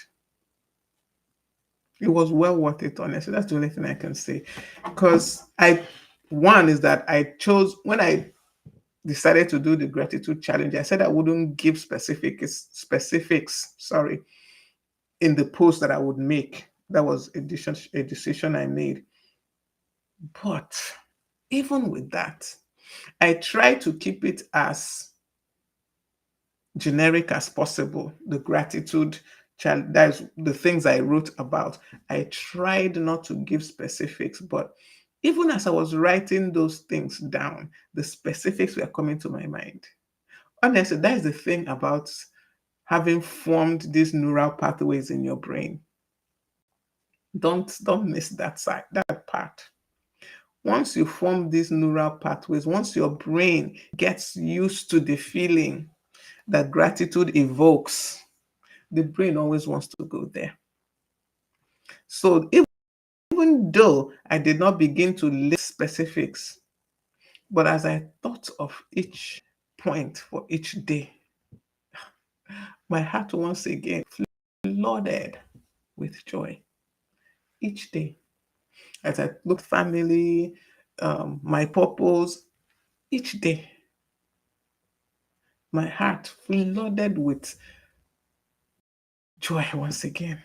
it was well worth it, honestly. That's the only thing I can say. Because one is that I chose, when I decided to do the gratitude challenge, I said I wouldn't give specifics, in the post that I would make. That was a decision I made. But even with that, I tried to keep it as generic as possible. The gratitude challenge, that's the things I wrote about. I tried not to give specifics, but even as I was writing those things down, the specifics were coming to my mind. Honestly, that is the thing about having formed these neural pathways in your brain. Don't miss that part. Once you form these neural pathways, once your brain gets used to the feeling that gratitude evokes, the brain always wants to go there. So even though I did not begin to list specifics, but as I thought of each point for each day, my heart once again flooded with joy each day. As I looked family, my purpose, each day, my heart flooded with joy once again.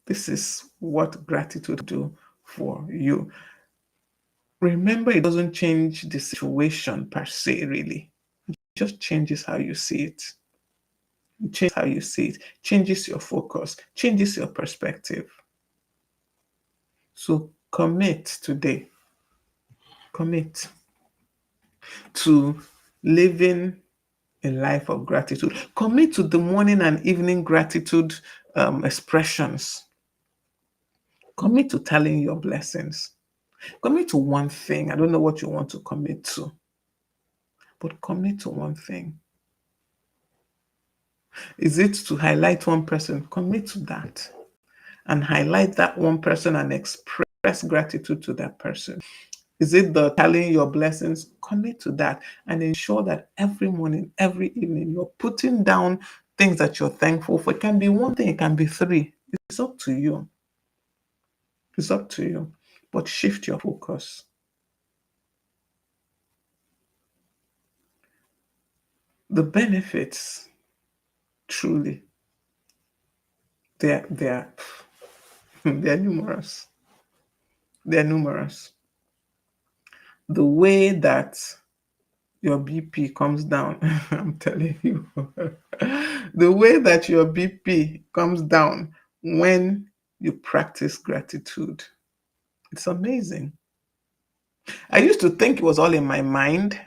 This is what gratitude do for you. Remember, it doesn't change the situation per se, really. It just changes how you see it. It changes how you see it, changes your focus, changes your perspective. So commit today. Commit to living a life of gratitude. Commit to the morning and evening gratitude expressions. Commit to telling your blessings. Commit to one thing. I don't know what you want to commit to, but commit to one thing. Is it to highlight one person? Commit to that and highlight that one person and express gratitude to that person. Is it the telling your blessings? Commit to that and ensure that every morning, every evening, you're putting down things that you're thankful for. It can be one thing, it can be three. It's up to you. It's up to you. But shift your focus. The benefits, truly, they're they're numerous. They're numerous. The way that your BP comes down, I'm telling you, the way that your BP comes down when you practice gratitude, it's amazing. I used to think it was all in my mind,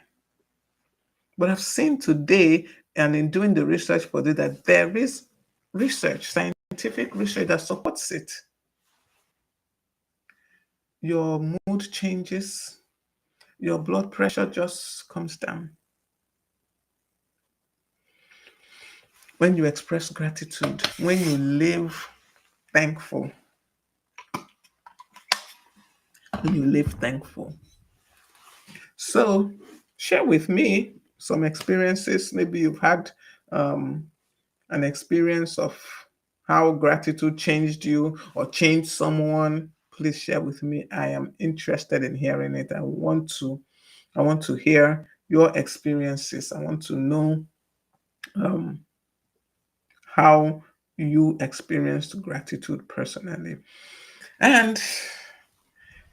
but I've seen today and in doing the research for this that there is research, scientific research that supports it. Your mood changes, your blood pressure just comes down. When you express gratitude, when you live thankful, when you live thankful. So, share with me some experiences. Maybe you've had um, an experience of how gratitude changed you or changed someone. Please share with me. I am interested in hearing it. I want to hear your experiences. I want to know um, how you experienced gratitude personally. And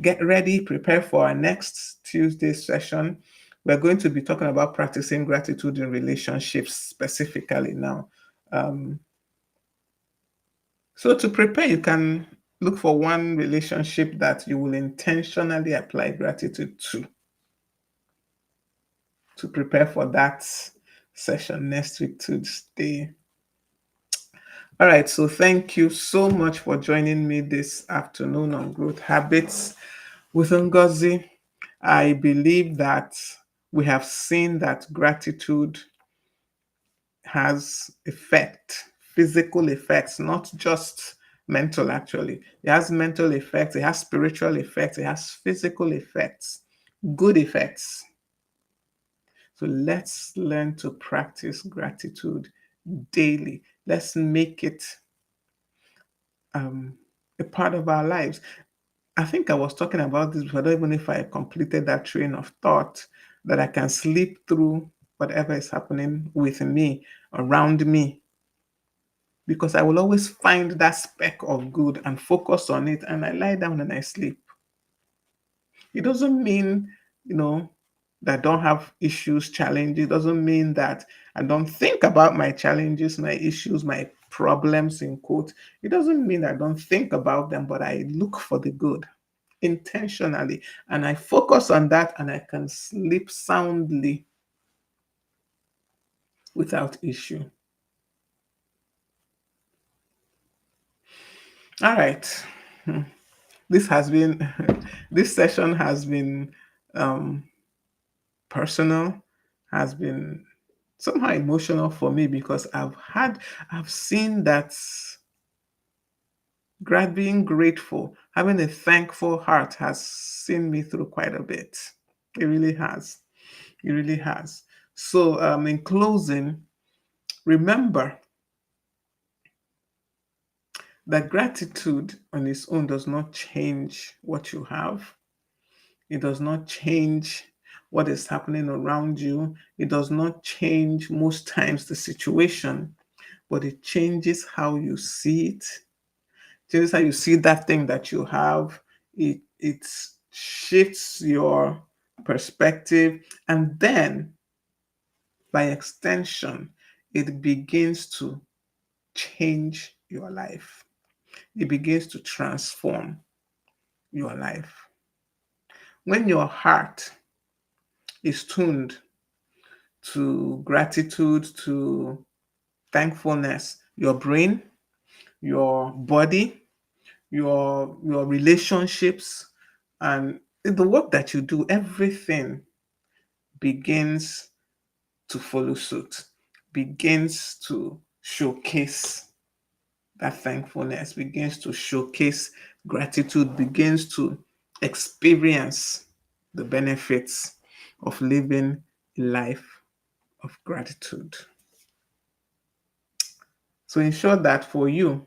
get ready, prepare for our next Tuesday session. We're going to be talking about practicing gratitude in relationships specifically now. Um, so, to prepare, you can look for one relationship that you will intentionally apply gratitude to prepare for that session next week, Tuesday. All right, so thank you so much for joining me this afternoon on Growth Habits with Ngozi. I believe that we have seen that gratitude has effect, physical effects, not just mental, actually. It has mental effects, it has spiritual effects, it has physical effects, good effects. So let's learn to practice gratitude daily. Let's make it um, a part of our lives. I think I was talking about this before. I don't even know if I completed that train of thought that I can sleep through whatever is happening with me, around me, because I will always find that speck of good and focus on it, and I lie down and I sleep. It doesn't mean, that I don't have issues, challenges. It doesn't mean that I don't think about my challenges, my issues, my problems, in quote. It doesn't mean I don't think about them, but I look for the good intentionally and I focus on that and I can sleep soundly without issue. All right. Hmm. This has been this session has been um, personal, has been somehow emotional for me because I've seen that being grateful, having a thankful heart has seen me through quite a bit. It really has. It really has. So, in closing, remember that gratitude on its own does not change what you have. It does not change what is happening around you. It does not change most times the situation, but it changes how you see it. Changes how you see that thing that you have. It shifts your perspective, and then by extension, it begins to change your life. It begins to transform your life. When your heart is tuned to gratitude, to thankfulness, your brain, your body, your relationships, and the work that you do, everything begins to follow suit, begins to showcase that thankfulness, begins to showcase gratitude, begins to experience the benefits of living a life of gratitude. So ensure that for you,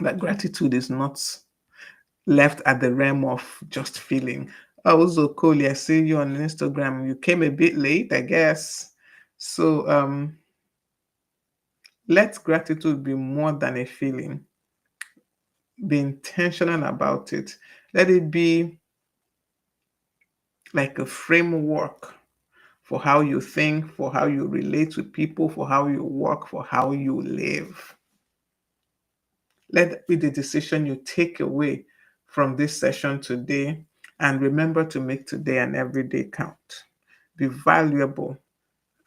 that gratitude is not left at the realm of just feeling. Also, Coley, I see you on Instagram. You came a bit late, I guess. So let gratitude be more than a feeling. Be intentional about it. Let it be like a framework for how you think, for how you relate with people, for how you work, for how you live. Let that be the decision you take away from this session today. And remember to make today and every day count. Be valuable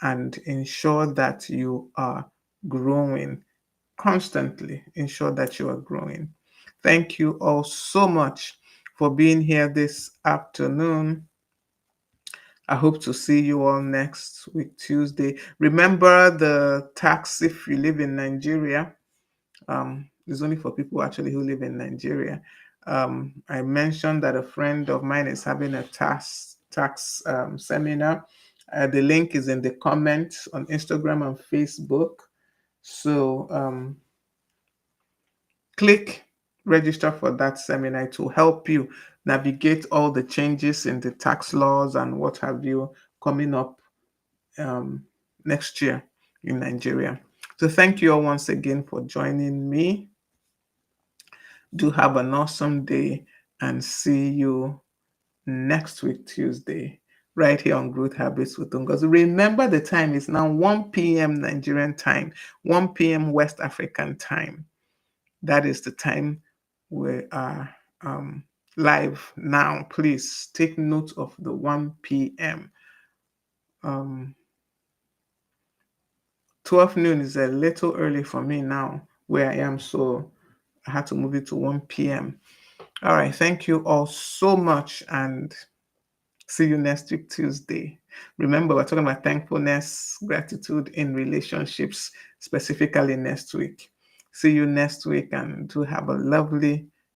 and ensure that you are growing constantly. Ensure that you are growing. Thank you all so much for being here this afternoon. I hope to see you all next week, Tuesday. Remember the tax if you live in Nigeria. It's only for people actually who live in Nigeria. I mentioned that a friend of mine is having a tax seminar. The link is in the comments on Instagram and Facebook. So click register for that seminar to help you navigate all the changes in the tax laws and what have you coming up um, next year in Nigeria. So thank you all once again for joining me. Do have an awesome day and see you next week, Tuesday, right here on Growth Habits with Ngozi. Remember, the time is now 1 p.m. Nigerian time, 1 p.m. West African time. That is the time we are live now. Please take note of the 1 p.m. 12 noon is a little early for me now where I am, so I had to move it to 1 p.m. All right. Thank you all so much and see you next week, Tuesday. Remember, we're talking about thankfulness, gratitude in relationships, specifically next week. See you next week and do have a lovely